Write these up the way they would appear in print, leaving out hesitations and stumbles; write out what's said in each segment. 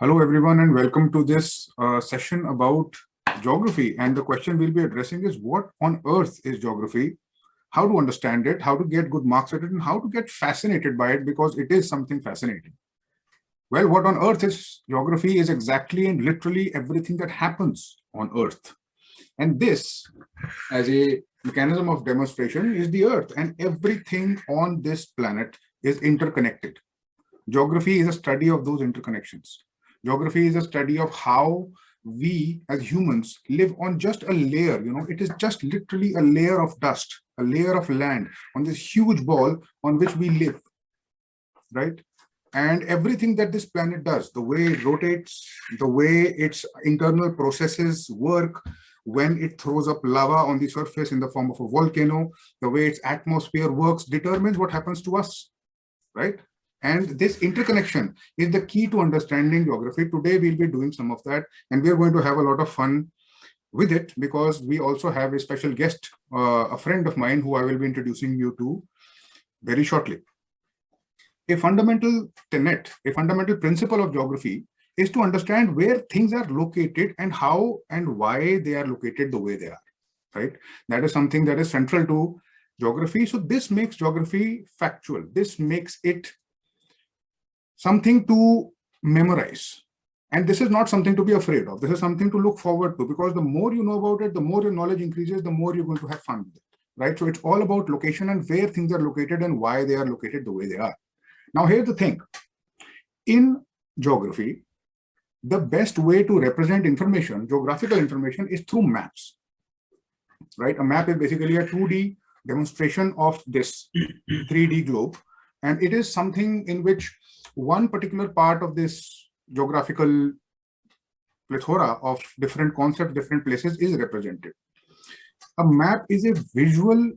Hello everyone and welcome to this session about geography, and the question we'll be addressing is what on earth is geography, how to understand it, how to get good marks at it, and how to get fascinated by it because it is something fascinating. Well, what on earth is geography is exactly and literally everything that happens on earth. And this, as a mechanism of demonstration, is the earth, and everything on this planet is interconnected. Geography is a study of those interconnections. Geography is a study of how we as humans live on just a layer. It is just literally a layer of dust, a layer of land on this huge ball on which we live, right? And everything that this planet does, the way it rotates, the way its internal processes work, when it throws up lava on the surface in the form of a volcano, the way its atmosphere works determines what happens to us, right? And this interconnection is the key to understanding geography. Today, we'll be doing some of that, and we're going to have a lot of fun with it because we also have a special guest, a friend of mine who I will be introducing you to very shortly. A fundamental tenet, a fundamental principle of geography is to understand where things are located and how and why they are located the way they are, right? That is something that is central to geography. So this makes geography factual. This makes it something to memorize. And this is not something to be afraid of. This is something to look forward to, because the more you know about it, the more your knowledge increases, the more you're going to have fun with it, right? So it's all about location and where things are located and why they are located the way they are. Now, here's the thing. In geography, the best way to represent information, geographical information, is through maps, right? A map is basically a 2D demonstration of this 3D globe. And it is something in which one particular part of this geographical plethora of different concepts, different places is represented. A map is a visual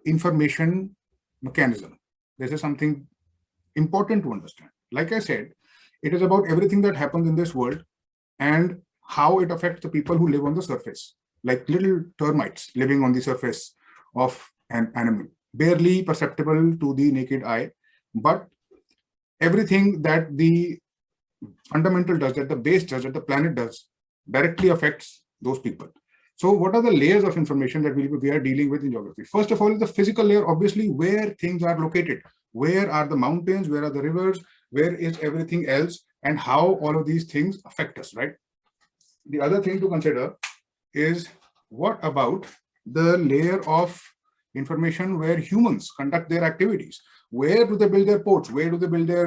information mechanism. This is something important to understand. Like I said, it is about everything that happens in this world and how it affects the people who live on the surface, like little termites living on the surface of an animal, barely perceptible to the naked eye, but everything that the fundamental does, that the base does, that the planet does, directly affects those people. So what are the layers of information that we are dealing with in geography? First of all is the physical layer, obviously, where things are located. Where are the mountains? Where are the rivers? Where is everything else? And how all of these things affect us, right? The other thing to consider is what about the layer of information where humans conduct their activities? Where do they build their ports? Where do they build their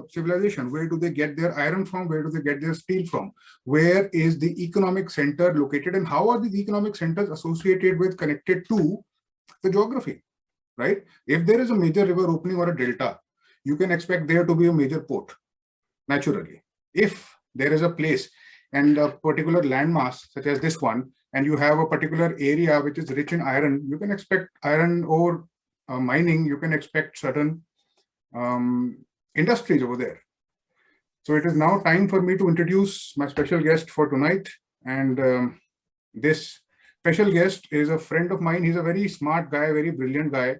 civilization? Where do they get their iron from? Where do they get their steel from? Where is the economic center located? And how are these economic centers associated with, connected to the geography, right? If there is a major river opening or a delta, you can expect there to be a major port, naturally. If there is a place and a particular landmass, such as this one, and you have a particular area which is rich in iron, you can expect iron ore mining, you can expect certain industries over there. So it is now time for me to introduce my special guest for tonight. And this special guest is a friend of mine. He's a very smart guy, very brilliant guy.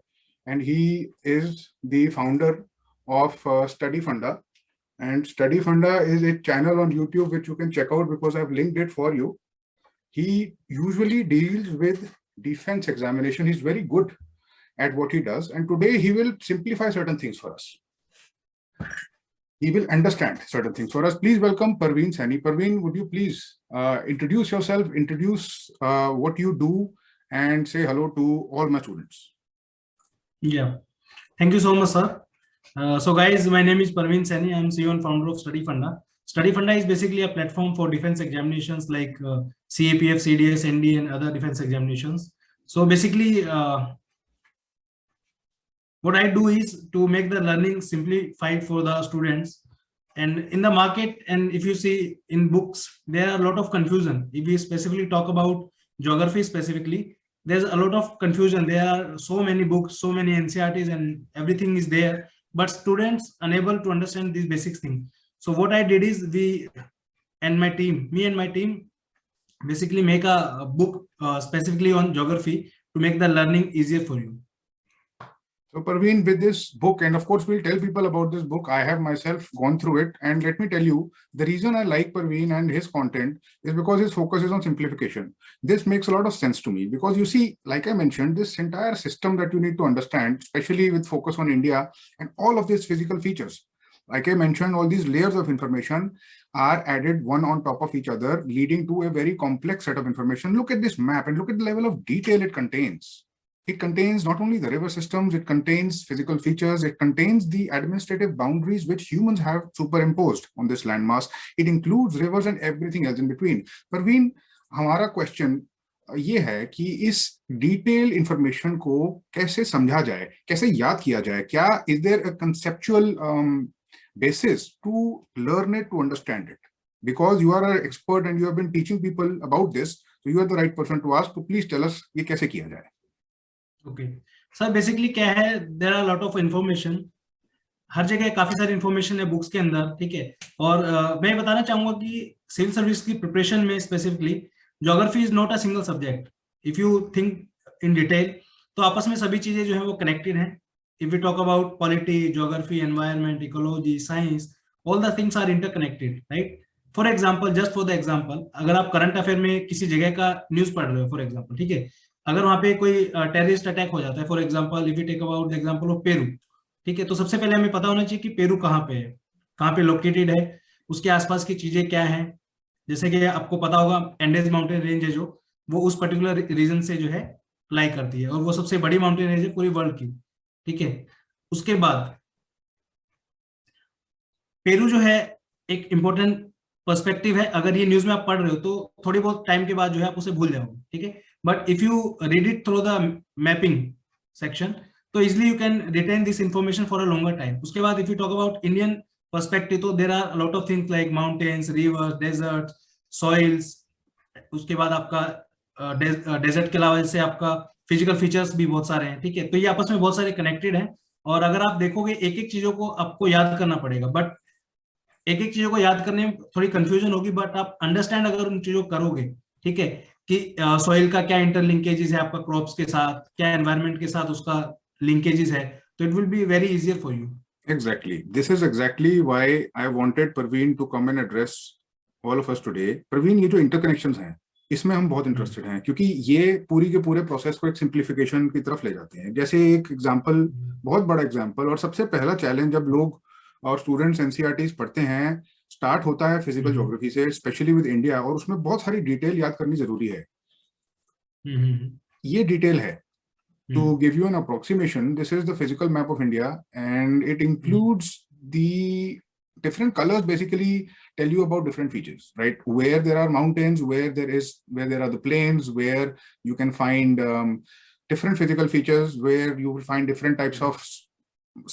And he is the founder of StudyFunda. And StudyFunda is a channel on YouTube which you can check out because I've linked it for you. He usually deals with defense examination. He's very good at what he does. And today he will simplify certain things for us. He will understand certain things for us. Please welcome Parveen Saini. Parveen, would you please introduce yourself, introduce what you do, and say hello to all my students. Yeah, thank you so much, sir. So guys, my name is Parveen Saini. I'm CEO and founder of StudyFunda. StudyFunda is basically a platform for defense examinations like CAPF, CDS, ND, and other defense examinations. So basically, what I do is to make the learning simplified for the students. And in the market, and if you see in books, there are a lot of confusion. If we specifically talk about geography specifically, there's a lot of confusion. There are so many books, so many NCRTs, and everything is there, but students unable to understand these basic things. So what I did is me and my team basically make a book specifically on geography to make the learning easier for you. So Parveen, with this book, and of course we'll tell people about this book. I have myself gone through it, and let me tell you, the reason I like Parveen and his content is because his focus is on simplification. This makes a lot of sense to me because you see, like I mentioned, this entire system that you need to understand, especially with focus on India and all of these physical features. Like I mentioned, all these layers of information are added one on top of each other, leading to a very complex set of information. Look at this map and look at the level of detail it contains. It contains not only the river systems, it contains physical features, it contains the administrative boundaries which humans have superimposed on this landmass. It includes rivers and everything else in between. Parveen, हमारा question ये है कि इस detail information को कैसे समझा जाए, कैसे याद किया जाए? क्या is there a conceptual basis to learn it, to understand it? Because you are an expert and you have been teaching people about this, so you are the right person to ask. So please tell us ये कैसे किया जाए? Okay sir, basically क्या है, there are lot of information, हर जगह काफी सारी इंफॉर्मेशन है बुक्स के अंदर, ठीक है। और मैं बताना चाहूंगा कि सिविल सर्विस की प्रिपरेशन में specifically geography is not a single subject. If you think in detail तो आपस में सभी चीजें जो है वो कनेक्टेड हैं। If you talk about polity, geography, environment, ecology, science, all the things are interconnected, right. For example, just for the example, अगर आप करंट अफेयर में किसी जगह का न्यूज पढ़ रहे हो फॉर एग्जाम्पल, ठीक है, अगर वहां पे कोई टेररिस्ट अटैक हो जाता है, for example if you take about the example of Peru, ठीक है, तो सबसे पहले हमें पता होना चाहिए कि पेरू कहाँ पे है, कहाँ पे लोकेटेड है, उसके आसपास की चीजें क्या हैं। जैसे कि आपको पता होगा एंडेज माउंटेन रेंज है जो, वो उस पर्टिकुलर रीजन से जो है लाई करती है, और वो सबसे बड़ी माउंटेन रेंज है पूरी वर्ल्ड की, ठीक है। उसके बाद पेरू जो है एक इंपॉर्टेंट पर्सपेक्टिव है। अगर ये न्यूज में आप पढ़ रहे हो तो थोड़ी बहुत टाइम के बाद जो है आप उसे भूल जाओगे, ठीक है। But if you read it through the mapping section तो easily you can retain this information for a longer time. उसके बाद if you talk about Indian perspective तो there are lot of things like mountains, rivers, desert, soils. उसके बाद आपका desert के अलावा जैसे आपका फिजिकल फीचर्स भी बहुत सारे हैं, ठीक है। तो ये आपस में बहुत सारे कनेक्टेड हैं, और अगर आप देखोगे एक एक चीजों को आपको याद करना पड़ेगा, बट एक एक चीजों को याद करने में थोड़ी कंफ्यूजन होगी, बट आप अंडरस्टैंड अगर उन चीजों को करोगे, ठीक है, कि सॉइल का क्या इंटरलिंकेजेस है आपका क्रॉप्स के साथ, क्या एनवायरनमेंट के साथ उसका लिंकेजेस है, तो it will be very easier for you. Exactly. This is exactly why I wanted Parveen to come and address all of us today. Parveen, ये जो interconnections हैं, इसमें हम बहुत इंटरेस्टेड हैं, क्योंकि ये पूरी के पूरे प्रोसेस को एक सिंप्लीफिकेशन की तरफ ले जाते हैं। जैसे एक एग्जांपल, बहुत बड़ा एग्जांपल, और सबसे पहला चैलेंज जब लोग और स्टूडेंट्स एनसीईआरटी पढ़ते हैं, स्टार्ट होता है फिजिकल ज्योग्राफी से, स्पेशली विद इंडिया, और उसमें बहुत सारी डिटेल याद करनी जरूरी है। ये डिटेल है, to give you an approximation, this is the physical map of India, and it includes the different colors. Basically tell you about different features, right? Where there are mountains, where there are the plains, where you can find different physical features, where you will find different types of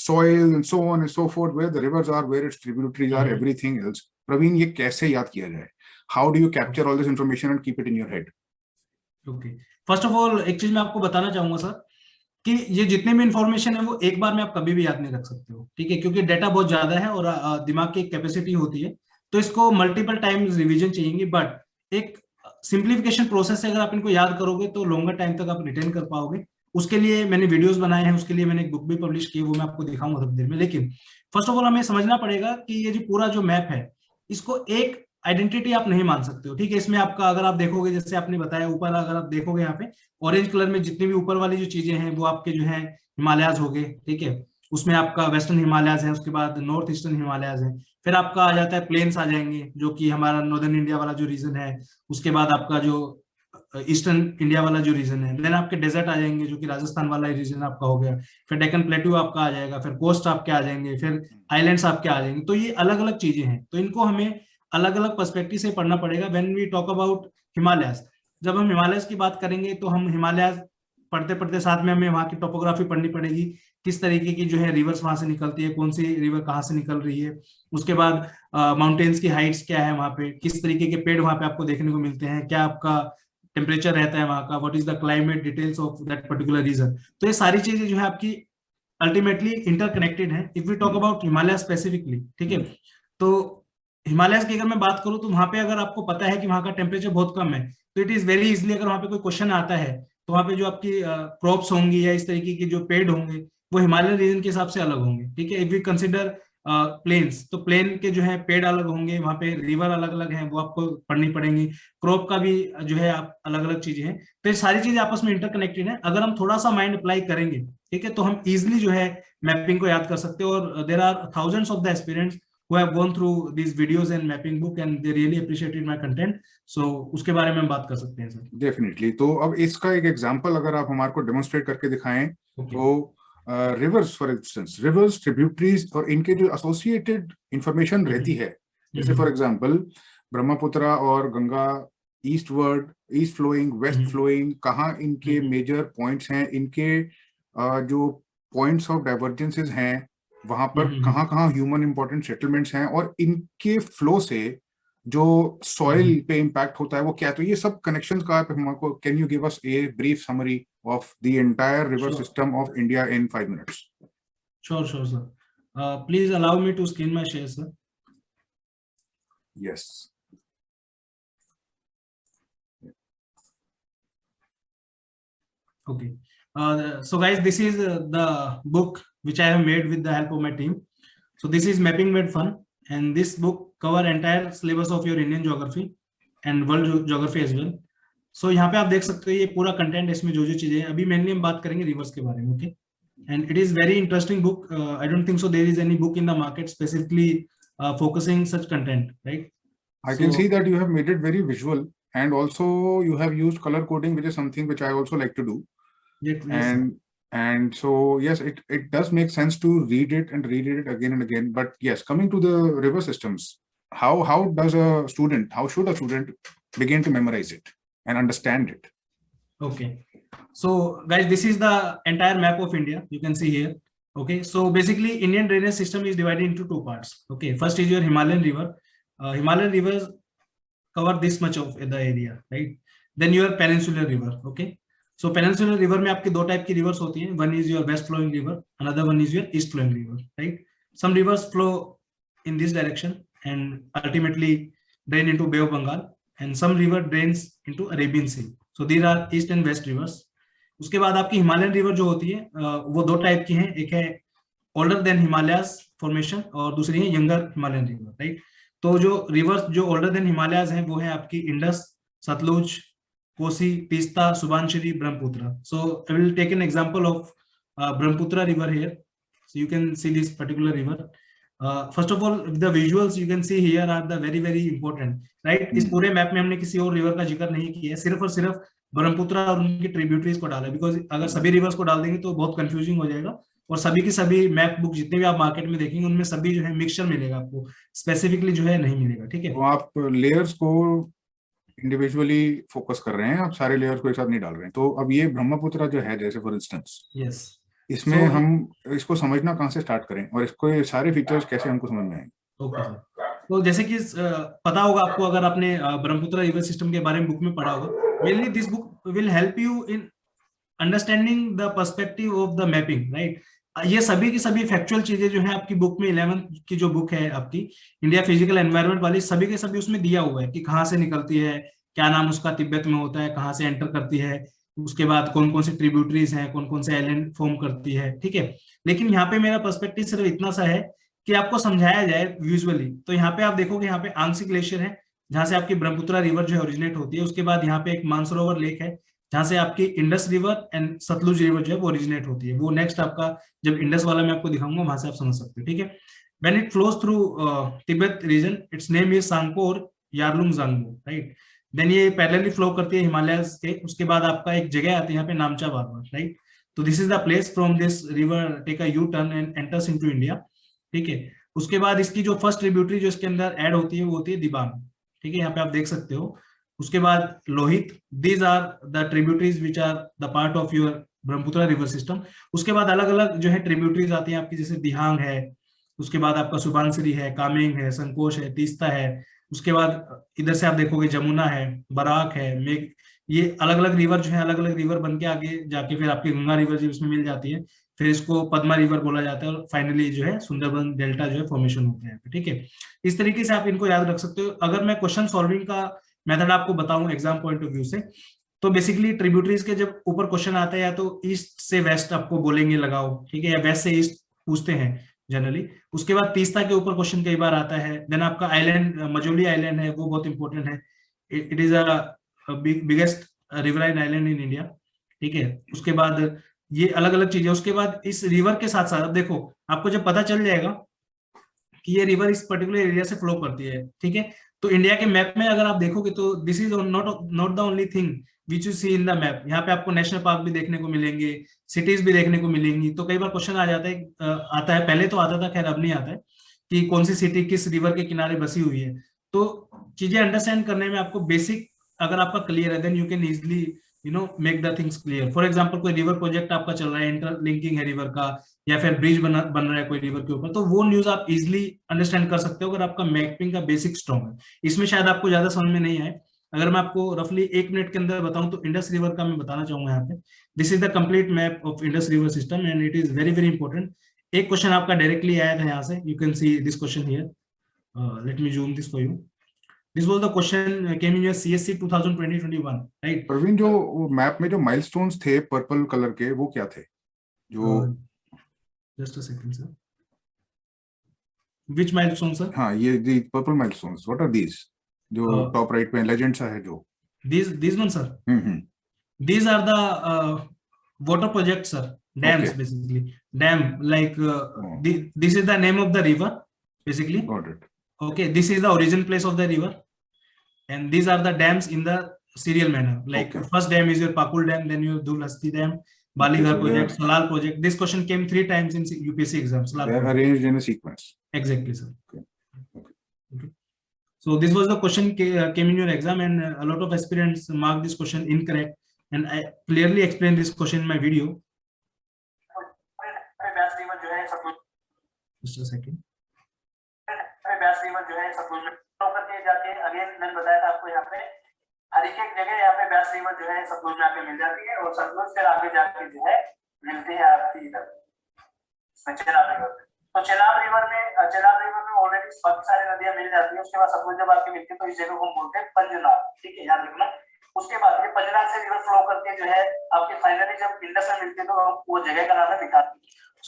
soil and so on and so forth, where the rivers are, where its tributaries are, everything else. Praveen, ये कैसे याद किया जाए? How do you capture all this information and keep it in your head? Okay, first of all एक चीज मैं आपको बताना चाहूंगा सर, कि ये जितने भी इंफॉर्मेशन है वो एक बार में आप कभी भी याद नहीं रख सकते हो, ठीक है, क्योंकि डाटा बहुत ज्यादा है और दिमाग की कैपेसिटी होती है, तो इसको मल्टीपल टाइम्स रिवीजन चाहिए। बट एक सिंप्लीफिकेशन प्रोसेस से अगर आप इनको याद करोगे तो लॉन्गर टाइम तक आप रिटेन कर पाओगे। उसके लिए मैंने वीडियोस बनाए हैं, उसके लिए मैंने एक बुक भी पब्लिश की, वो मैं आपको दिखाऊंगा थोड़ी देर में। लेकिन फर्स्ट ऑफ ऑल हमें समझना पड़ेगा कि ये जो पूरा जो मैप है, इसको एक आइडेंटिटी आप नहीं मान सकते हो, ठीक है। इसमें आपका, अगर आप देखोगे, जैसे आपने बताया, ऊपर अगर आप देखोगे यहाँ पे ऑरेंज कलर में जितनी भी ऊपर वाली जो चीजें हैं वो आपके जो है हिमालयाज हो गए, ठीक है। उसमें आपका वेस्टर्न हिमालयाज है, उसके बाद नॉर्थ ईस्टर्न हिमालयाज है, फिर आपका आ जाता है प्लेन्स आ जाएंगे जो कि हमारा नॉर्दर्न इंडिया वाला जो रीजन है, उसके बाद आपका जो ईस्टर्न इंडिया वाला जो रीजन है, देन आपके डेजर्ट आ जाएंगे जो कि राजस्थान वाला रीजन आपका हो गया, फिर डेक्कन प्लेट्यू आपका आ जाएगा, फिर कोस्ट आपके आ जाएंगे, फिर आइलैंड्स आपके आ जाएंगे। तो ये अलग अलग चीजें हैं, तो इनको हमें अलग अलग पर्सपेक्टिव से पढ़ना पड़ेगा। When we talk about Himalayas, जब हम हिमालयस की बात करेंगे तो हम हिमालयाज पढ़ते पढ़ते साथ में हमें वहां की टोपोग्राफी पढ़नी पड़ेगी, किस तरीके की जो है रिवर्स वहां से निकलती है, कौन सी रिवर कहाँ से निकल रही है, उसके बाद माउंटेन्स की हाइट्स क्या है वहां पे, किस तरीके के पेड़ वहां पे आपको देखने को मिलते हैं, क्या आपका टेम्परेचर रहता है वहां का, what is the climate details of that particular region. तो ये सारी चीजें जो है आपकी अल्टीमेटली इंटरकनेक्टेड है। If we talk about Himalaya specifically, ठीक है, तो हिमालय की अगर मैं बात करूं तो वहां पे अगर आपको पता है कि वहां का टेम्परेचर बहुत कम है, तो इट इज वेरी इजिली, अगर वहां पे कोई क्वेश्चन आता है तो वहां पे जो आपकी क्रॉप्स होंगी या इस तरीके के जो पेड़ होंगे वो हिमालयन रीजन के हिसाब से अलग होंगे, ठीक है। इफ वी कंसिडर प्लेन्स, तो प्लेन के जो है पेड़ अलग होंगे, वहां पे रिवर अलग अलग हैं, वो आपको पढ़नी पड़ेंगी। क्रॉप का भी जो है आप अलग अलग चीजें हैं, तो ये सारी चीजें आपस में इंटरकनेक्टेड है। अगर हम थोड़ा सा माइंड अप्लाई करेंगे, ठीक है, तो हम इजिली जो है मैपिंग को याद कर सकते हैं। और there are thousands of the aspirants who have gone through these videos and mapping book and they really appreciated my content, so उसके बारे में हम बात कर सकते हैं सर। डेफिनेटली। तो अब इसका एक एग्जांपल अगर आप हमारे को डेमोन्स्ट्रेट करके दिखाएं, Okay. तो reverse, for instance reverse, tributaries और इनके जो एसोसिएटेड इंफॉर्मेशन रहती है, जैसे फॉर एग्जांपल ब्रह्मपुत्र और Ganga eastward, east flowing, west flowing, कहाँ इनके मेजर पॉइंट्स हैं, इनके जो पॉइंट्स ऑफ डाइवर्जेंसेस हैं, वहां पर कहाँ कहाँ ह्यूमन इंपॉर्टेंट सेटलमेंट्स हैं, और इनके फ्लो से जो सॉइल पे इम्पैक्ट होता है वो क्या है। तो ये सब कनेक्शन का आप हमको, can you give us a brief summary of the entire river system of India in 5 minutes? Sure, sure, sir. Please allow me to screen my share, sir. Yes. Okay. So guys, this is the book which I have made with the help of my team. So this is Mapping Made Fun, and this book cover entire syllabus of your Indian geography and world geography as well. So यहाँ पे आप देख सकते हो ये पूरा content, इसमें जो जो चीजें हैं, अभी मेनली हम बात करेंगे रिवर्स के बारे में, okay. And it is very interesting book. I don't think so there is any book in the market specifically focusing such content, right? I can see that you have made it very visual, and also you have used color coding, which is something which I also like to do. Yes, and so yes, it does make sense to read it and read it again and again. But yes, coming to the river systems, how should a student begin to memorize it and understand it? Okay. So guys, this is the entire map of India, you can see here. Okay, so basically Indian drainage system is divided into two parts. Okay, first is your Himalayan river. Himalayan rivers cover this much of the area, right? Then your peninsular river. Okay, so peninsular river में आपके दो type की rivers होती हैं. One is your west flowing river, another one is your east flowing river, right? Some rivers flow in this direction and ultimately drain into Bay of Bengal, and some river drains into Arabian Sea. So these are east and west rivers. उसके बाद आपकी Himalayan river जो होती है वो दो type की हैं, एक है ओल्डर देन हिमालयाज फॉर्मेशन और दूसरी है यंगर हिमालयन रिवर, राइट। तो जो रिवर्स जो ओल्डर देन हिमालयाज हैं वो है आपकी Indus, Sutlej, Kosi, Teesta, Subansiri, Brahmaputra. So I will take an example of Brahmaputra river here. So you can see this particular river. First of all, the visuals you can see here are the very very important, right? इस पूरे map में हमने किसी और river का जिक्र नहीं किया है, सिर्फ और सिर्फ ब्रह्मपुत्र और उनकी ट्रिब्यूटरीज को डाला है, बिकॉज अगर सभी रिवर्स को डाल देंगे तो बहुत कंफ्यूजिंग हो जाएगा, और सभी की सभी मैप बुक जितने भी आप मार्केट में देखेंगे उनमें सभी जो है मिक्सचर मिलेगा, आपको स्पेसिफिकली जो है नहीं मिलेगा, ठीक है। तो आप लेयर्स को इंडिविजुअली फोकस कर रहे हैं, आप सारे लेयर्स को एक साथ नहीं डाल रहे हैं। तो अब ये ब्रह्मपुत्र जो है, जैसे फॉर इंस्टेंस, यस, इसमें हम इसको समझना कहाँ से स्टार्ट करें और इसको सारे फीचर्स कैसे हमको समझ में आएंगे? ओके सर, तो जैसे कि पता होगा आपको, अगर आपने ब्रह्मपुत्र रिवर सिस्टम के बारे में बुक में पढ़ा होगा, mainly this book will help you in understanding the perspective of the mapping, right. ये सभी की सभी फैक्चुअल चीजें जो है आपकी बुक में 11th की जो बुक है आपकी इंडिया फिजिकल एनवायरनमेंट वाली, सभी के सभी उसमें दिया हुआ है कि कहाँ से निकलती है, क्या नाम उसका तिब्बत में होता है, कहाँ से एंटर करती है, उसके बाद कौन कौन से ट्रिब्यूटरीज हैं, कौन कौन से आइलैंड फॉर्म करती है, ठीक है। लेकिन यहाँ पे मेरा पर्सपेक्टिव सिर्फ इतना सा है कि आपको समझाया जाए विजुअली। तो यहाँ पे आप देखोगे, यहाँ पे आंशिक ग्लेशियर है जहाँ से आपकी ब्रह्मपुत्र रिवर जो है ओरिजिनेट होती है। उसके बाद यहाँ पे एक मानसरोवर लेक है जहाँ से आपकी Indus river and Sutlej river जो है वो ओरिजिनेट होती है। वो नेक्स्ट आपका जब इंडस वाला मैं आपको दिखाऊंगा वहां से आप समझ सकते हो, ठीक है। When it flows through Tibet region, its name is Tsangpo और यारलुंग जांगबो, राइट। देन ये पैरेलली फ्लो करती है हिमालय के। उसके बाद आपका एक जगह आती है यहाँ पे नामचा बारवर, राइट। तो this is the place from this river take a U turn and enters into India, ठीक है। उसके बाद इसकी जो फर्स्ट ट्रिब्यूटरी जो इसके अंदर ऐड होती है वो होती है दिबांग, ठीक है, यहाँ पे आप देख सकते हो। उसके बाद Lohit, these are the tributaries which are the part of your Brahmaputra river system. उसके बाद अलग अलग जो है ट्रिब्यूटरीज आती हैं आपकी, जैसे दिहांग है, उसके बाद आपका सुबनसिरी है, कामेंग है, संकोश है, तीस्ता है। उसके बाद इधर से आप देखोगे जमुना है, बराक है, मेघ, ये अलग अलग रिवर जो है अलग अलग रिवर बन के आगे जाके फिर आपकी गंगा रिवर जो इसमें मिल जाती है, फिर इसको पद्मा रिवर बोला जाता है, और फाइनली जो है सुंदरबन डेल्टा जो है फॉर्मेशन होते हैं, ठीक है। इस तरीके से आप इनको याद रख सकते हो। अगर मैं क्वेश्चन सॉल्विंग का मेथड आपको बताऊं एग्जाम पॉइंट ऑफ व्यू से, तो बेसिकली ट्रिब्यूटरीज के जब ऊपर क्वेश्चन आता है या तो ईस्ट से वेस्ट आपको बोलेंगे लगाओ, ठीक है, या वेस्ट से ईस्ट पूछते हैं जनरली। उसके बाद तीस्ता के ऊपर क्वेश्चन कई बार आता है। देन आपका आइलैंड, मजोली आइलैंड है, वो बहुत इंपॉर्टेंट है। It is a biggest riverine island in India, ठीक है। उसके बाद ये अलग अलग चीजें। उसके बाद इस रिवर के साथ साथ अब देखो, आपको जब पता चल जाएगा कि ये रिवर इस पर्टिकुलर एरिया से फ्लो करती है, ठीक है, तो इंडिया के मैप में अगर आप देखोगे तो this is not the only thing which you see in the map. यहाँ पे आपको नेशनल पार्क भी देखने को मिलेंगे, सिटीज भी देखने को मिलेंगी। तो कई बार क्वेश्चन आ जाता है, आता है, पहले तो आता था, खैर अब नहीं आता है, कि कौन सी सिटी किस रिवर के किनारे बसी हुई है। तो चीजें अंडरस्टैंड करने में आपको बेसिक अगर आपका क्लियर है, then you can easily make the things clear. For example कोई रिवर प्रोजेक्ट आपका चल रहा है, इंटरलिंकिंग है रिवर का, या फिर ब्रिज बन रहा है कोई रिवर के ऊपर, तो वो न्यूज आप इजिली अंडरस्टैंड कर सकते हो अगर आपका मैपिंग का बेसिक स्ट्रॉन्ग है। इसमें शायद आपको ज्यादा समझ में नहीं आए। अगर मैं आपको रफली 1 मिनट के अंदर बताऊं तो इंडस रिवर का मैं बताना चाहूंगा यहाँ पे। This is the complete map of Indus river system and it is very very important. एक क्वेश्चन आपका डायरेक्टली आया था यहाँ से, you can see this question here. Let me zoom this for you. This was the question came in your CSC 2020-21, right? Praveen, जो map में जो milestones थे पर्पल कलर के, वो क्या थे? जो just a second sir, which milestone sir? हाँ, ये the purple milestones, what are these? जो टॉप राइट में लेजेंड सा है जो, these one sir, these are the water projects sir, dams. Okay. Basically dam, like this is the name of the river basically. Got it. Okay, this is the origin place of the river, and these are the dams in the serial manner. Like Okay. first dam is your Pakul dam, then your Dulhasti dam, Balighar project, Salal project. This question came 3 times in UPSC exams. They are arranged in a sequence. Exactly sir. Okay. Okay. So this was the question came in your exam, and a lot of aspirants marked this question incorrect, and I clearly explained this question in my video. Just a second. हर एक जगह यहाँ पे व्यास river जो है सतलुज में आके मिल जाती है, और सतलुज फिर आगे जाके जो है मिलती है आपकी इधर चेनाब रिवर। तो चेनाब रिवर में ऑलरेडी बहुत सारी नदियां मिल जाती है। उसके बाद सतलुज जब आके मिलती है तो इस जगह को हम बोलते हैं पंजनाद, ठीक है, याद रखना। उसके बाद ये पंजनाद से रिवर फ्लो करके जो है आपके फाइनली जब इंडस में मिलती है तो वो जगह का नाम है बिकाती।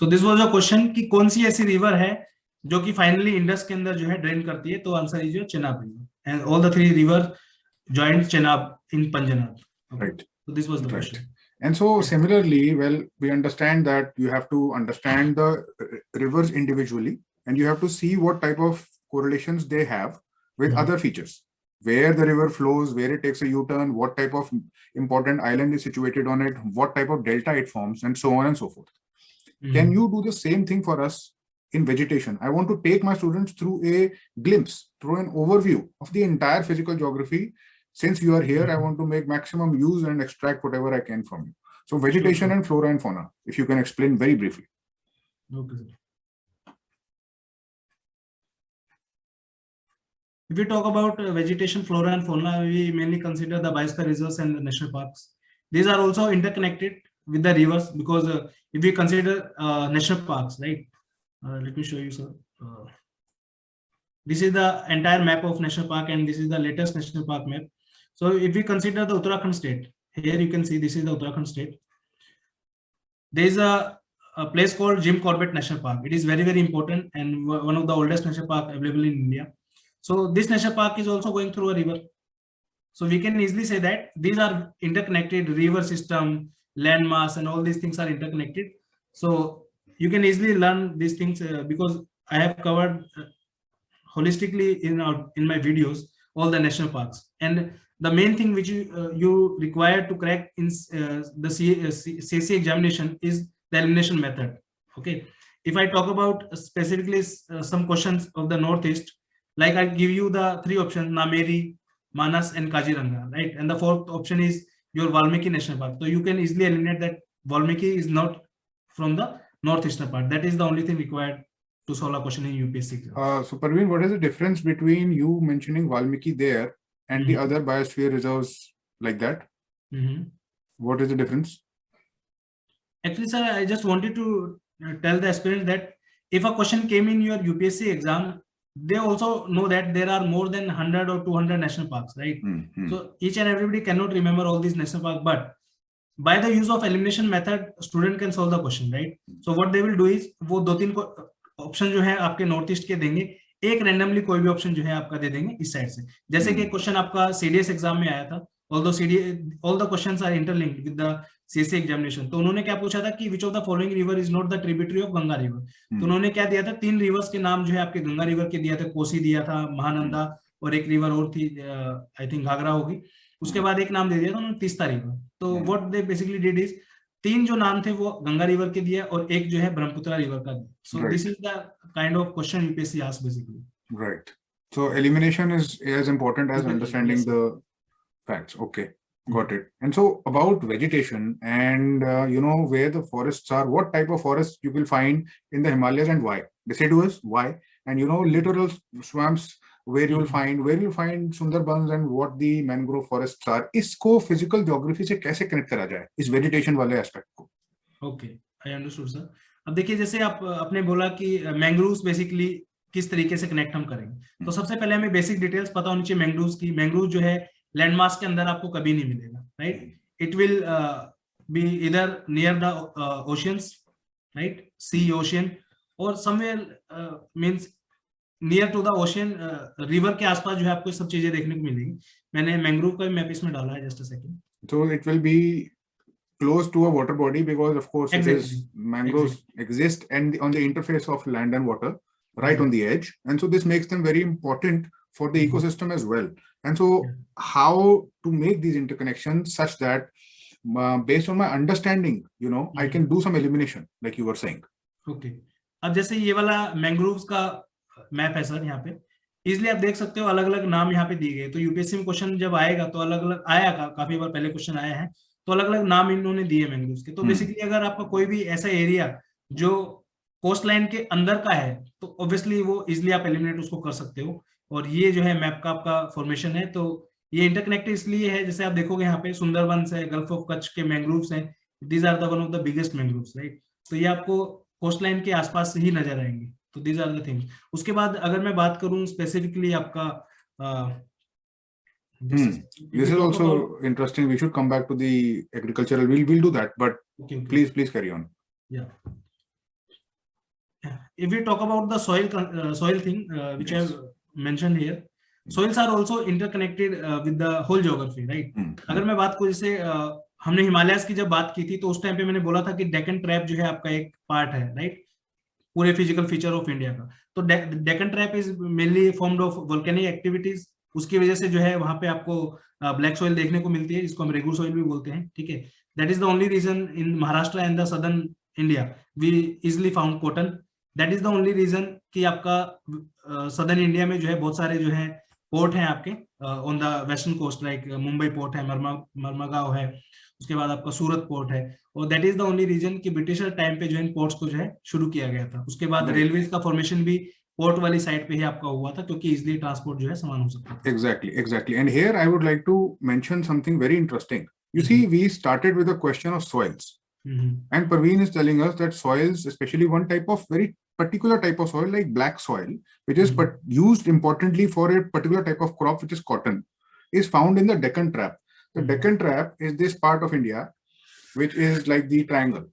So this was a question कि कौन सी ऐसी रिवर है जो कि फाइनली इंडस के अंदर जो है ड्रेन करती है, तो answer is Chenab river, and all the 3 river joined Chenab in Panjanath. Okay. Right. So this was the right. question. And so similarly, well, we understand that you have to understand the rivers individually, and you have to see what type of correlations they have with other features, where the river flows, where it takes a U-turn, what type of important island is situated on it, what type of delta it forms, and so on and so forth. Can you do the same thing for us in vegetation? I want to take my students through a glimpse, through an overview of the entire physical geography. Since you are here, I want to make maximum use and extract whatever I can from you. So vegetation and flora and fauna, if you can explain very briefly. Okay, sir. If we talk about vegetation, flora and fauna, we mainly consider the biosphere reserves and the national parks. These are also interconnected with the rivers, because if we consider national parks, right? Let me show you, sir. This is the entire map of national park, and this is the latest national park map. So if we consider the Uttarakhand state, here you can see this is the Uttarakhand state. There is a place called Jim Corbett National Park. It is very very important and one of the oldest national park available in India. So this national park is also going through a river. So we can easily say that these are interconnected river system, landmass, and all these things are interconnected. So you can easily learn these things because I have covered holistically in my videos all the national parks. And the main thing which you require to crack in the CC examination is the elimination method. Okay, if I talk about specifically some questions of the Northeast, like I give you the 3 options: Nameri, Manas, and Kaziranga, right? And the 4th option is your Valmiki National Park. So you can easily eliminate that Valmiki is not from the northeastern part. That is the only thing required to solve a question in UPSC. So Parveen, what is the difference between you mentioning Valmiki there and the other biosphere reserves like that? What is the difference? Actually, sir, I just wanted to tell the aspirant that if a question came in your UPSC exam they also know that there are more than 100 or 200 national parks, right? So each and everybody cannot remember all these national parks, but by the use of elimination method, student can solve the question, right? So what they will do is, वो दो तीन option जो है आपके north east के देंगे, एक randomly कोई भी ऑप्शन जो है आपका दे देंगे इस साइड से। जैसे कि क्वेश्चन आपका सीडीएस एग्जाम में आया था, all the questions are interlinked with the CSC examination. तो उन्होंने क्या पूछा था कि which of the following river is not the tributary of Ganga river. तो उन्होंने क्या दिया था, 3 रिवर्स के नाम जो है आपके गंगा रिवर के दिया था, कोसी दिया था, महानंदा, और एक रिवर और थी, आई थिंक घाघरा होगी। उसके बाद एक नाम दे दिया था उन्होंने तीस्ता रिवर। तो what they basically did is, 3 जो नाम थे वो गंगा रिवर के दिया और एक जो है ब्रह्मपुत्र रिवर का दिया। So this is the kind of question UPSC asks basically. Right. So elimination is as important as understanding the facts. Okay, got it. And so about vegetation and where the forests are, what type of forests you will find in the Himalayas and why? Deciduous, why? And littoral swamps, where you will find Sundarbans and what the mangrove forests are. इसको physical geography से कैसे connect करा जाए इस vegetation वाले aspect को? Okay, I understood sir. अब देखिए, जैसे आपने बोला कि मैंग्रोव्स बेसिकली किस तरीके से कनेक्ट हम करेंगे, तो सबसे पहले हमें बेसिक डिटेल्स पता होनी चाहिए मैंग्रोव्स की। मैंग्रोव जो है लैंड मास के अंदर आपको कभी नहीं मिलेगा, राइट? इट विल बी इधर near the oceans, right, sea, ocean, और somewhere means near to the ocean, river के आसपास जो है आपको सब चीजें देखने को मिलेगी। मैंने मैंग्रोव का मैप इसमें डाला है, just a second. So it will be close to a water body because of course mangroves exist and on the interface of land and water, right on the edge, and so this makes them very important for the ecosystem as well. And so how to make these interconnections such that based on my understanding I can do some elimination like you were saying. Okay, अब जैसे ये वाला mangroves का map है sir, यहाँ पे easily आप देख सकते हो अलग अलग नाम यहाँ पे दिए गए। तो यूपीएससी में क्वेश्चन जब आएगा तो अलग अलग आया, काफी बार पहले क्वेश्चन आया है, तो अलग अलग नाम इन्होंने दिए मैंग्रोव्स के। तो बेसिकली अगर आपका कोई भी ऐसा एरिया जो कोस्ट लाइन के अंदर का है तो ऑब्वियसली वो इजिली आप एलिमिनेट उसको कर सकते हो। और ये जो है मैप का आपका फॉर्मेशन है, तो ये इंटरकनेक्टेड इसलिए है, जैसे आप देखोगे यहाँ पे सुंदरबंस है, गल्फ ऑफ कच्छ के मैंग्रोव्स हैं, these are the one of the biggest mangroves, right? तो ये आपको कोस्ट लाइन के आसपास से ही नजर आएंगे। तो दीज आर द थिंग्स। उसके बाद अगर मैं बात करूं स्पेसिफिकली आपका this is also interesting. We should come back to the agricultural. We'll do that, but okay. Please carry on. Yeah. If we talk about the soil thing, which I have mentioned here, soils are also interconnected with the whole geography, right? अगर मैं बात करूं, जैसे हमने Himalayas की जब बात की थी तो उस टाइम पे मैंने बोला था कि डेक्कन ट्रैप जो है आपका एक पार्ट है, राइट, पूरे फिजिकल फीचर ऑफ इंडिया का। तो Deccan trap is mainly formed of volcanic activities, उसकी वजह से जो है वहां पे आपको ब्लैक सॉइल देखने को मिलती है, जिसको हम रेगुलर सॉइल भी बोलते हैं, ठीक है? That is the only reason in Maharashtra and the southern India we easily found cotton. That is the only reason कि आपका सदर्न इंडिया में जो है बहुत सारे जो है पोर्ट हैं आपके on the western coast, like Mumbai port है, मरमागांव है, उसके बाद आपका सूरत पोर्ट है, और that is the only reason कि ब्रिटिशर टाइम पे जो इन पोर्ट्स को जो है शुरू किया गया था। उसके बाद रेलवे का फॉर्मेशन भी पोर्ट वाली साइड पे ही आपका हुआ था, क्योंकि इजिली ट्रांसपोर्ट जो है सामान हो सकता था। Exactly. And here I would like to mention something very interesting. You see, we started with a question of soils. And Parveen is telling us that soils, especially one type of very particular type of soil like black soil, which is used importantly for a particular type of crop, which is cotton, is found in the Deccan Trap. The Deccan Trap is this part of India, which is like the triangle,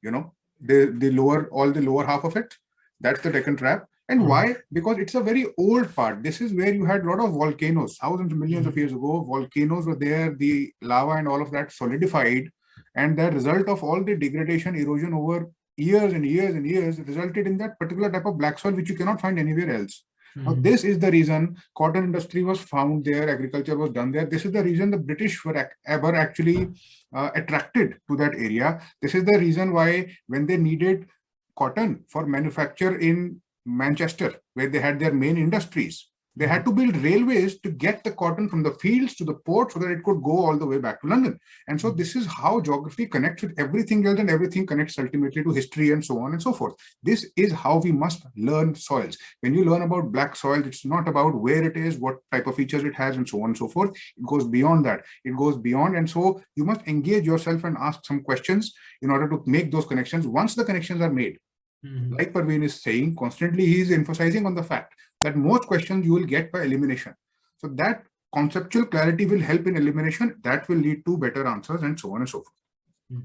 the lower half of it. That's the Deccan Trap. And why? Because it's a very old part. This is where you had a lot of volcanoes. Thousands, millions of years ago, volcanoes were there. The lava and all of that solidified. And the result of all the degradation, erosion over years and years and years resulted in that particular type of black soil, which you cannot find anywhere else. Now, this is the reason cotton industry was found there, agriculture was done there. This is the reason the British were ever actually attracted to that area. This is the reason why when they needed cotton for manufacture in Manchester, where they had their main industries, they had to build railways to get the cotton from the fields to the port so that it could go all the way back to London. And so this is how geography connects with everything else, and everything connects ultimately to history and so on and so forth. This is how we must learn soils. When you learn about black soil, it's not about where it is, what type of features it has, and so on and so forth. It goes beyond that. It goes beyond. And so you must engage yourself and ask some questions in order to make those connections. Once the connections are made, like Parveen is saying, constantly he is emphasizing on the fact that most questions you will get by elimination. So that conceptual clarity will help in elimination. That will lead to better answers and so on and so forth.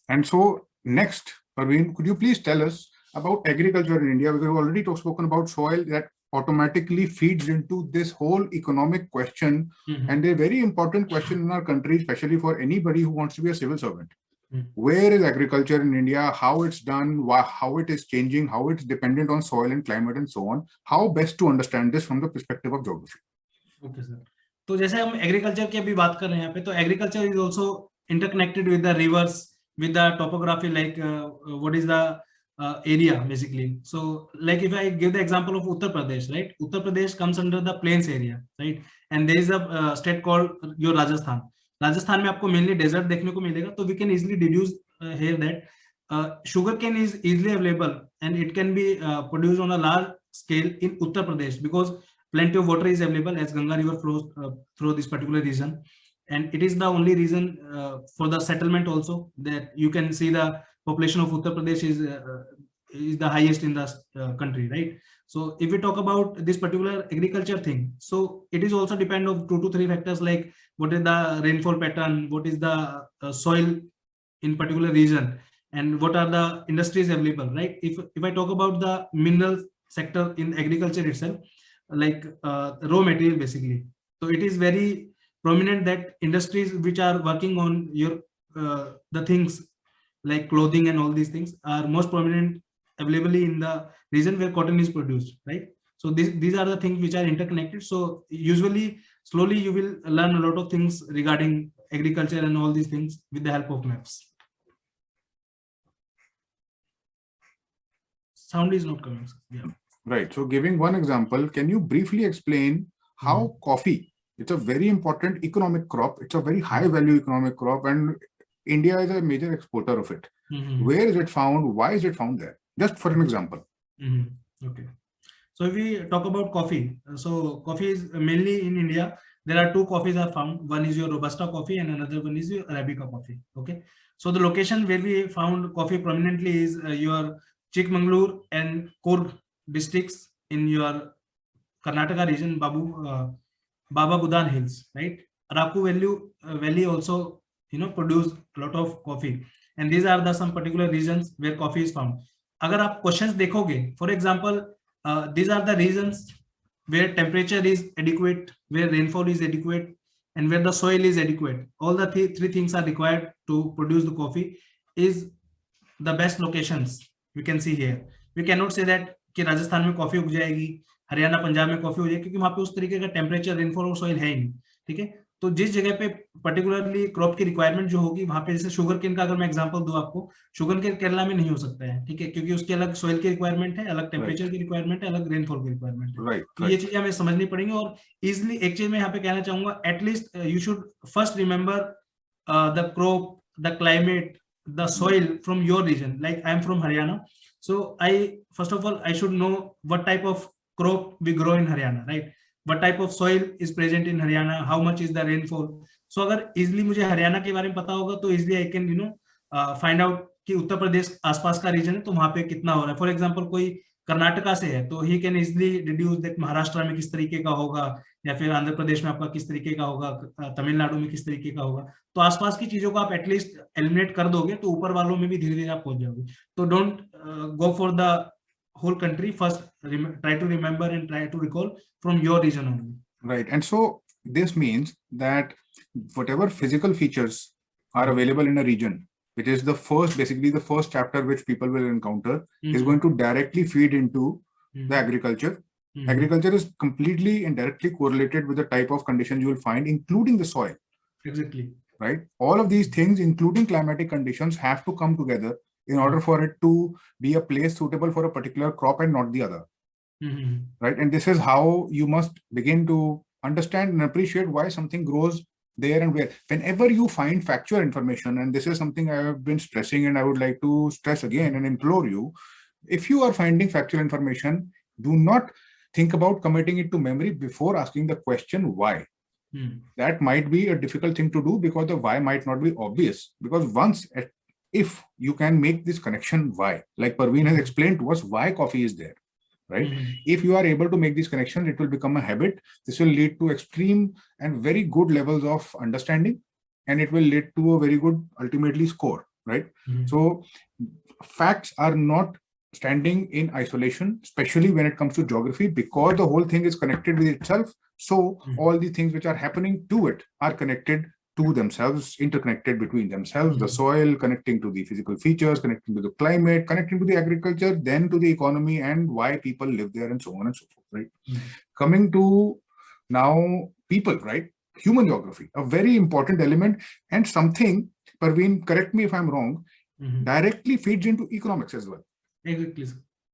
And so next, Parveen, could you please tell us about agriculture in India? We've already spoken about soil that automatically feeds into this whole economic question, and a very important question in our country, especially for anybody who wants to be a civil servant. Where is agriculture in India? How it's done? How it is changing? How it's dependent on soil and climate and so on? How best to understand this from the perspective of geography? Okay, sir. तो जैसे हम agriculture की अभी बात कर रहे हैं यहाँ पे, तो agriculture is also interconnected with the reverse, with the topography, like what is the area basically. So like if I give the example of Uttar Pradesh, right? Uttar Pradesh comes under the plains area, right? And there is a state called your Rajasthan. Rajasthan में आपको mainly desert देखने को मिलेगा, तो we can easily deduce here that sugar cane is easily available and it can be produced on a large scale in Uttar Pradesh because plenty of water is available as Ganga river flows through this particular region. And it is the only reason for the settlement also, that you can see the population of Uttar Pradesh is the highest in the country, right? So if we talk about this particular agriculture thing, so it is also depend of 2 to 3 factors, like what is the rainfall pattern, what is the soil in particular region, and what are the industries available, right? If I talk about the mineral sector in agriculture itself, like raw material basically, so it is very prominent that industries which are working on your the things like clothing and all these things are most prominent available in the region where cotton is produced, right? So these are the things which are interconnected. So usually slowly you will learn a lot of things regarding agriculture and all these things with the help of maps. Sound is not coming. Yeah. Right. So giving one example, can you briefly explain how coffee, it's a very important economic crop. It's a very high value economic crop, and India is a major exporter of it. Where is it found? Why is it found there? Just for an example. Okay. So if we talk about coffee, so coffee is mainly in India. There are 2 coffees are found. One is your Robusta coffee and another one is your Arabica coffee. Okay. So the location where we found coffee prominently is your Chikmagalur and Coorg districts in your Karnataka region, Baba Budan Hills, right? Araku Valley also, produce a lot of coffee, and these are the some particular regions where coffee is found. अगर आप questions देखोगे, for example, these are the regions where temperature is adequate, where rainfall is adequate, and where the soil is adequate. All the three things are required to produce the coffee. Is the best locations we can see here. We cannot say that कि राजस्थान में coffee उग जाएगी, हरियाणा पंजाब में coffee हो जाएगी, क्योंकि वहां पे उस तरीके का टेम्परेचर, रेनफॉल और सॉइल है ही नहीं, ठीक है? तो जिस जगह पे पर्टिकुलरली क्रॉप की रिक्वायरमेंट जो होगी वहां पे, जैसे शुगर केन का अगर मैं एग्जांपल दूं आपको, शुगर केन केरला में नहीं हो सकता है, ठीक है? क्योंकि उसकी अलग सॉइल की रिक्वायरमेंट है, अलग टेम्परेचर की रिक्वायरमेंट है, अलग रेनफॉल की रिक्वायरमेंट है। तो ये चीजें हमें समझनी पड़ेंगी। और इजिली एक चीज मैं यहाँ पे कहना चाहूंगा, at least you should first remember the crop, the climate, the soil from your region. Like I am from Haryana, so first of all I should know what type of crop we grow in Haryana, right? What type of soil is present in Haryana, how much is the rainfall. So अगर easily मुझे हरियाणा के बारे में पता होगा तो easily I can find out कि उत्तर प्रदेश आसपास का रीजन है तो वहां पे कितना हो रहा है। फॉर एग्जांपल कोई कर्नाटका से है तो he can easily deduce that Maharashtra में किस तरीके का होगा, या फिर आंध्र प्रदेश में आपका किस तरीके का होगा, तमिलनाडु में किस तरीके का होगा। तो आसपास की चीजों को आप एटलीस्ट एलिमिनेट कर दोगे तो ऊपर वालों में भी धीरे धीरे आप पहुंच जाओगे। तो don't go for the whole country, first try to remember and try to recall from your region only. Right. And so this means that whatever physical features are available in a region, which is the first, basically the first chapter which people will encounter, is going to directly feed into the agriculture. Agriculture is completely and directly correlated with the type of conditions you will find, including the soil. Exactly. Right. All of these things, including climatic conditions, have to come together in order for it to be a place suitable for a particular crop and not the other. Right. And this is how you must begin to understand and appreciate why something grows there and where. Whenever you find factual information, and this is something I have been stressing and I would like to stress again and implore you, if you are finding factual information, do not think about committing it to memory before asking the question why. That might be a difficult thing to do because the why might not be obvious. Because once, if you can make this connection why, like Parveen has explained to us why coffee is there, right? If you are able to make these connections, it will become a habit. This will lead to extreme and very good levels of understanding, and it will lead to a very good ultimately score, right? So facts are not standing in isolation, especially when it comes to geography, because the whole thing is connected with itself. So all the things which are happening to it are connected to themselves, interconnected between themselves, the soil, connecting to the physical features, connecting to the climate, connecting to the agriculture, then to the economy and why people live there, and so on and so forth, right? Coming to now people, right? Human geography, a very important element, and something, Parveen, correct me if I'm wrong, directly feeds into economics as well. Exactly.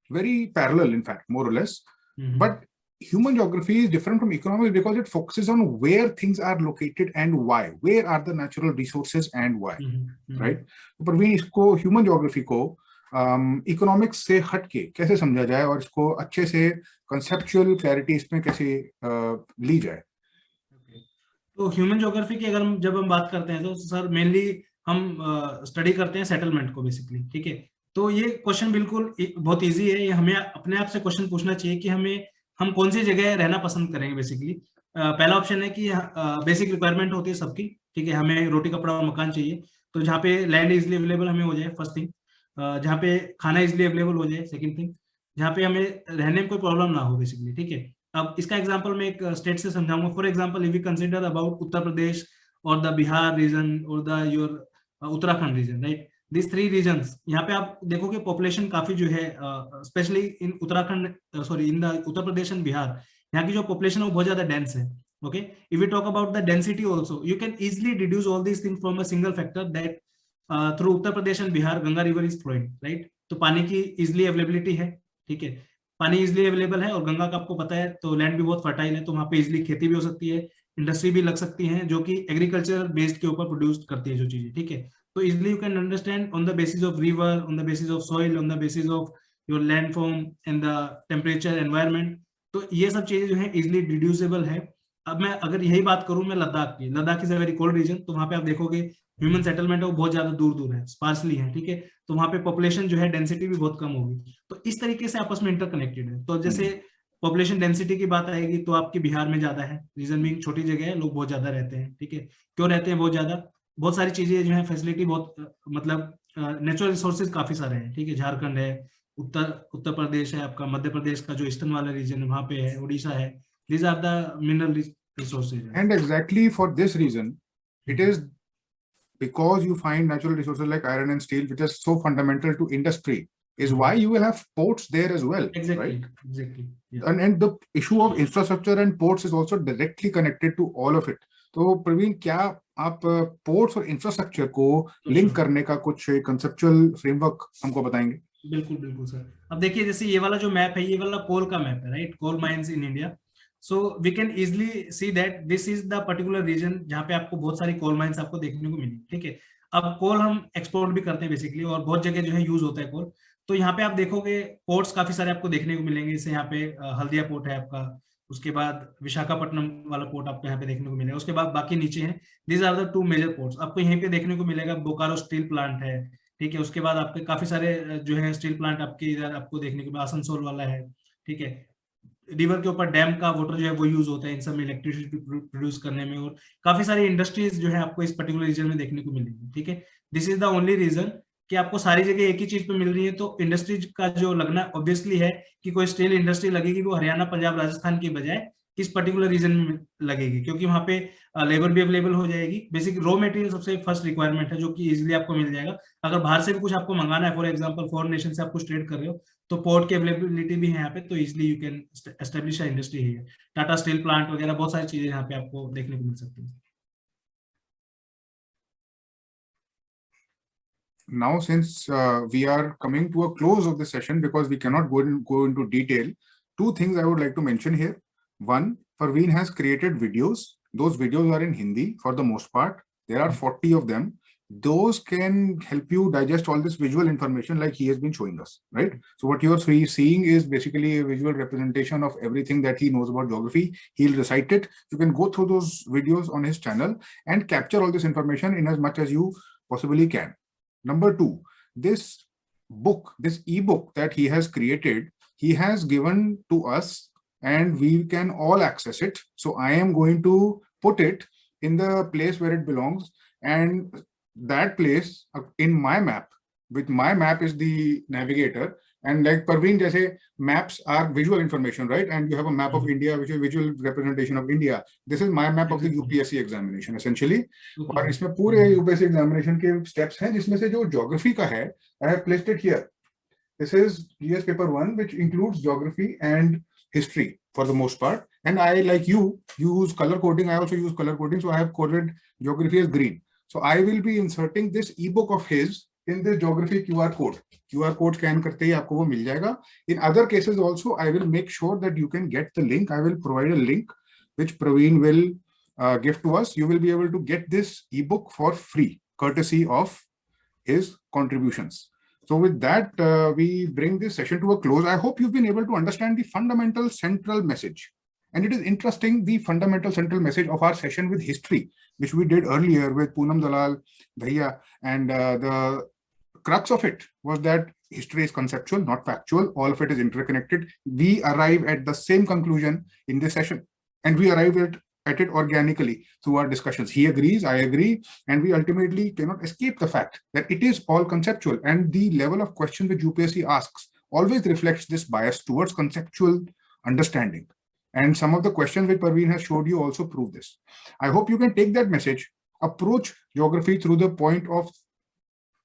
Very parallel, in fact, more or less. But human geography is different from economics because it focuses on where things are located and why. Where are the natural resources and why, right? पर भी इसको human geography को economics से हटके कैसे समझा जाए और इसको अच्छे से conceptual clarity इसमें कैसे ली जाए? तो ह्यूमन ज्योग्राफी की अगर जब हम बात करते हैं तो सर मेनली हम स्टडी करते हैं सेटलमेंट को बेसिकली, ठीक है? तो ये क्वेश्चन बिल्कुल बहुत इजी है, ये हमें अपने आप से क्वेश्चन पूछना चाहिए कि हम कौन सी जगह रहना पसंद करेंगे बेसिकली। पहला ऑप्शन है कि बेसिक रिक्वायरमेंट होती है सबकी, ठीक है? हमें रोटी कपड़ा और मकान चाहिए, तो जहाँ पे लैंड इजिली अवेलेबल हमें हो जाए, फर्स्ट थिंग। जहाँ पे खाना इजिली अवेलेबल हो जाए, सेकेंड थिंग। जहाँ पे हमें रहने में कोई प्रॉब्लम ना हो बेसिकली, ठीक है? अब इसका एग्जांपल मैं एक स्टेट से समझाऊंगा। For example if we consider about Uttar Pradesh और द बिहार रीजन और the your Uttarakhand region, right? This three regions, यहाँ पे आप देखोगे पॉपुलेशन काफी जो है, specially in Uttarakhand, sorry in the Uttar Pradesh and Bihar, यहाँ की जो पॉपुलेशन है वो बहुत ज्यादा डेंस है। Okay, if you talk about the density also, you can easily deduce all these things from a single factor that through Uttar Pradesh and Bihar Ganga river is flowing, right? तो पानी की इजिली अवेलेबिलिटी है, ठीक है? पानी इजिली अवेलेबल है और गंगा का आपको पता है, तो लैंड भी बहुत फर्टाइल है, तो वहाँ पे इजिली खेती भी हो सकती है, इंडस्ट्री भी लग सकती है जो कि एग्रीकल्चर बेस्ड के ऊपर प्रोड्यूस करती है जो चीजें, ठीक है? तो easily you can understand on the basis of river, on the basis of soil, on the basis of your land form and the temperature environment, तो ये सब चीजें जो है इजिली डिड्यूसेबल है। अब मैं अगर यही बात करूं मैं लद्दाख की, Ladakh is a very cold region, तो वहां पे आप देखोगे ह्यूमन सेटलमेंट है वो बहुत ज्यादा दूर दूर है, स्पार्सली है, ठीक है? तो वहां पे पॉपुलेशन जो है डेंसिटी भी बहुत कम होगी, तो इस तरीके से आपस में इंटरकनेक्टेड है। तो जैसे पॉपुलेशन डेंसिटी की बात आएगी तो आपकी बिहार में ज्यादा है, रीजन भी छोटी जगह है, लोग बहुत ज्यादा रहते हैं, ठीक है? क्यों रहते हैं बहुत ज्यादा? बहुत सारी चीजें जो है, फैसिलिटी बहुत, मतलब नेचुरल रिसोर्सेज काफी सारे हैं, ठीक है? झारखंड है, उत्तर प्रदेश है, आपका मध्य प्रदेश का जो ईस्टर्न वाला रीजन है वहां पे है, उड़ीसा है, these are the mineral resources. And exactly for this reason, it is because you find natural resources like iron and steel, which is so fundamental to industry, is why you will have ports there as well. Exactly, right? Exactly. Yeah. And the issue of infrastructure and ports is also directly connected to all of it. तो प्रवीण, क्या आप ports और infrastructure को link करने का कुछ conceptual framework हमको बताएंगे? बिल्कुल बिल्कुल सर। अब देखिए जैसे ये वाला जो मैप है, ये वाला कोल का मैप है, right? Coal mines in India. So we can easily see that this is the particular region जहाँ पे आपको बहुत सारी कोल माइंस आपको देखने को मिली, ठीक है? अब कोल हम एक्सपोर्ट भी करते हैं बेसिकली, और बहुत जगह जो है यूज होता है कोल। तो यहाँ पे आप देखोगे पोर्ट्स काफी सारे आपको देखने को मिलेंगे। जैसे यहाँ पे हल्दिया पोर्ट है आपका, उसके बाद विशाखापट्टनम वाला पोर्ट आपको यहाँ पे देखने को मिलेगा, उसके बाद बाकी नीचे हैं। These are the two major ports आपको यहीं पे देखने को मिलेगा। बोकारो स्टील प्लांट है, ठीक है? उसके बाद आपके काफी सारे जो है स्टील प्लांट आपके इधर आपको देखने को, आसनसोल वाला है, ठीक है? रिवर के ऊपर डैम का वाटर जो है वो यूज होता है इन सब में इलेक्ट्रिसिटी प्रोड्यूस करने में, और काफी सारी इंडस्ट्रीज जो है आपको इस पर्टिकुलर रीजन में देखने को मिलेगी, ठीक है? This is the only reason कि आपको सारी जगह एक ही चीज पे मिल रही है। तो इंडस्ट्रीज का जो लगना ऑब्वियसली है कि कोई स्टील इंडस्ट्री लगेगी वो हरियाणा, पंजाब, राजस्थान की बजाय किस पर्टिकुलर रीजन में लगेगी, क्योंकि वहां पे लेबर भी अवेलेबल हो जाएगी। बेसिक रॉ मटेरियल सबसे फर्स्ट रिक्वायरमेंट है जो कि इजीली आपको मिल जाएगा। अगर बाहर से भी कुछ आपको मंगाना है, फॉर एग्जांपल फॉरेन नेशन से आप कुछ ट्रेड कर रहे हो, तो पोर्ट की अवेलेबिलिटी भी है यहाँ पे, तो easily you can establish industry है। टाटा स्टील प्लांट वगैरह बहुत सारी चीजें यहाँ पे आपको देखने को मिल सकती है। Now, since we are coming to a close of the session, because we cannot go into detail, two things I would like to mention here. One, Parveen has created videos. Those videos are in Hindi for the most part. There are 40 of them. Those can help you digest all this visual information like he has been showing us, right? So what you are seeing is basically a visual representation of everything that he knows about geography. He'll recite it. You can go through those videos on his channel and capture all this information in as much as you possibly can. Number two, this book, this ebook that he has created, he has given to us and we can all access it. So I am going to put it in the place where it belongs, and that place in my map, with my map is the navigator. And like Parveen, jaise maps are visual information, right? And you have a map of India, which is visual representation of India. This is my map of the UPSC examination, essentially. और इसमें पूरे UPSC examination के steps हैं, जिसमें से जो geography का है, I have placed it here. This is GS paper 1, which includes geography and history for the most part. And I, like you, use color coding. I also use color coding. So I have coded geography as green. So I will be inserting this ebook of his in the geography QR code. QR code scan karte hi aapko wo mil jayega. In other cases also, I will make sure that you can get the link. I will provide a link which Praveen will give to us. You will be able to get this ebook for free, courtesy of his contributions. So with that, we bring this session to a close. I hope you've been able to understand the fundamental central message. And it is interesting, the fundamental central message of our session with history, which we did earlier with Poonam Dalal, Bhaiya, and the crux of it was that history is conceptual, not factual. All of it is interconnected. We arrive at the same conclusion in this session, and we arrive at it organically through our discussions. He agrees, I agree, and we ultimately cannot escape the fact that it is all conceptual, and the level of question which UPSC asks always reflects this bias towards conceptual understanding. And some of the questions which Parveen has showed you also prove this. I hope you can take that message, approach geography through the point of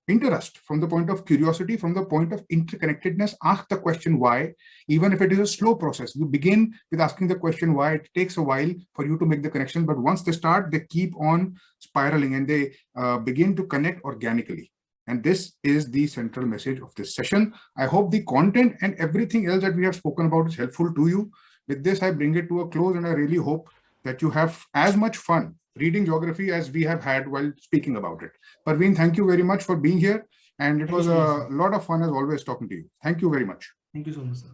interest, from the point of curiosity, from the point of interconnectedness. Ask the question why, even if it is a slow process. You begin with asking the question why. It takes a while for you to make the connection, but once they start, they keep on spiraling and they begin to connect organically. And this is the central message of this session. I hope the content and everything else that we have spoken about is helpful to you. With this, I bring it to a close, and I really hope that you have as much fun reading geography as we have had while speaking about it. Parveen, thank you very much for being here. And it was a lot of fun as always talking to you. Thank you very much. Thank you so much, sir.